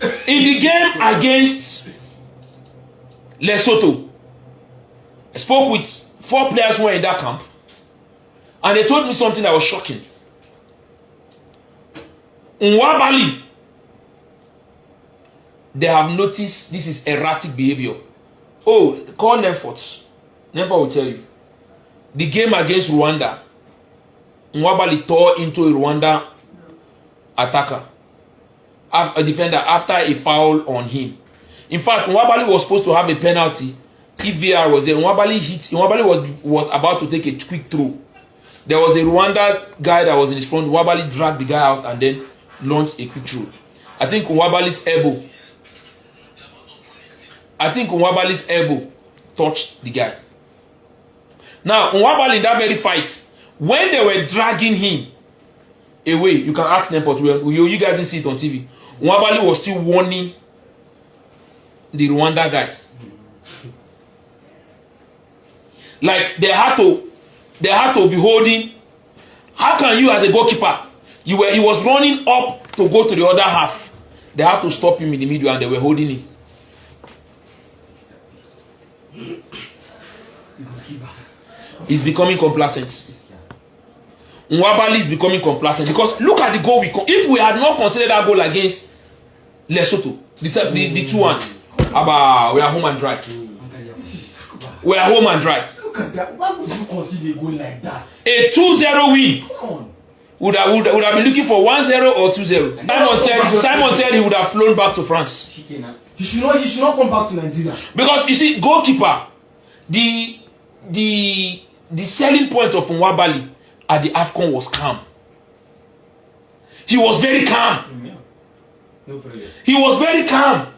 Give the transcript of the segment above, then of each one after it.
In the game against Lesotho, I spoke with 4 players who were in that camp, and they told me something that was shocking. Mwabali, they have noticed this is erratic behavior. Oh, call Nemfort. Nemfort will tell you. The game against Rwanda, Mwabali tore into a Rwanda attacker, a defender, after a foul on him. In fact, Mwabali was supposed to have a penalty if VR was there. Mwabali was about to take a quick throw. There was a Rwanda guy that was in his front. Mwabali dragged the guy out and then launched a quick throw. I think Nwabali's elbow touched the guy. Now, Mwabali in that very fight, when they were dragging him away, you can ask them for you guys didn't see it on TV. Mwabali was still warning the Rwanda guy. Like they had to be holding. How can you, as a goalkeeper, he was running up to go to the other half. They had to stop him in the middle and they were holding him. He's becoming complacent. Mwabali is becoming complacent because look at the goal if we had not considered that goal against Lesotho, the 2-1, we are home and dry. We are home and dry. Look at that. Why would you consider a goal like that? A 2-0 win. Come on. Would have been looking for 1-0 or 2-0. Simon said he would have flown back to France. He should not come back to Nigeria. Because you see, goalkeeper, the selling point of Mwabali at the AFCON was calm. He was very calm. He was very calm.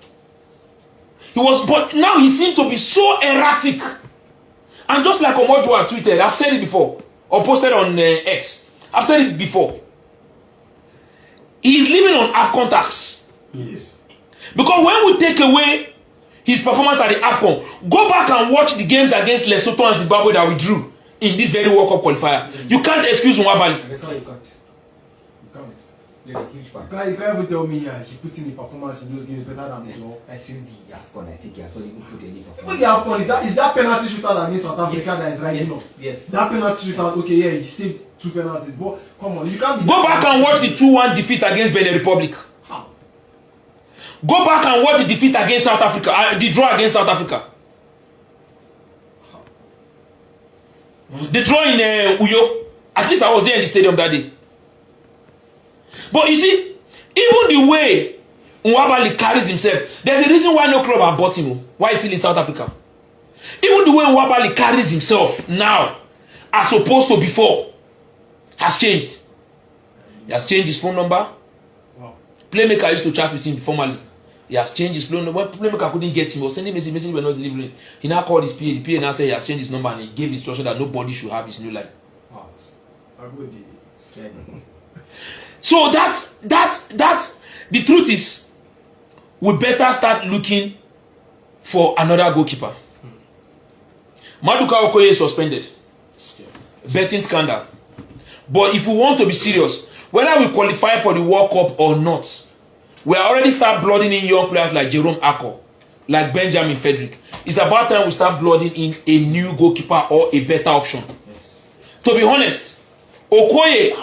But now he seems to be so erratic. And just like Omojo tweeted, I've said it before, or posted on X. I've said it before. He's living on AFCON tax. Yes. Because when we take away his performance at the AFCON, go back and watch the games against Lesotho and Zimbabwe that we drew in this very World Cup qualifier. You can't excuse Mwabali. That's how it's got. You can't. There's a huge part. You can't even tell me he put in a performance in those games better than Brazil. Since the AFCON, I think he has not even put any performance. Even the AFCON, is that penalty shootout against South Africa that is right enough? Yes. That penalty shootout, okay, yeah, he saved 2 penalties, but come on, you can't be. Go back and watch the 2-1 defeat against Benin Republic. How? Go back and watch the defeat against South Africa, the draw against South Africa. The draw in Uyo. At least I was there in the stadium that day. But you see, even the way Mwabali carries himself, there's a reason why no club have bought him. Why he's still in South Africa. Even the way Mwabali carries himself now, as opposed to before, has changed. He has changed his phone number. Wow. Playmaker used to chat with him formally. He has changed his phone number. When Playmaker couldn't get him, he was sending messages were not delivering. He now called his PA. The PA now said he has changed his number and he gave instruction that nobody should have his new line. Wow. I would be scared. So that's the truth is, we better start looking for another goalkeeper. Maduka Okoye is suspended. Betting scandal. But if we want to be serious, whether we qualify for the World Cup or not, we already start blooding in young players like Jerome Ako, like Benjamin Frederick. It's about time we start blooding in a new goalkeeper or a better option. Yes. To be honest, Mwabali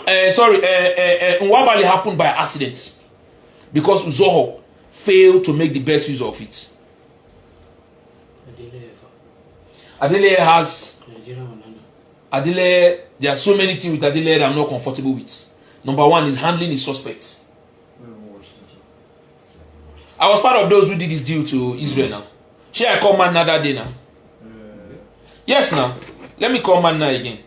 happened by accident because Uzoho failed to make the best use of it. Adele has Adele. There are so many things with Adele that I'm not comfortable with. Number one is handling his suspects. I was part of those who did this deal to Israel now. Shall I call man that day now? Yes now. Let me call man now again.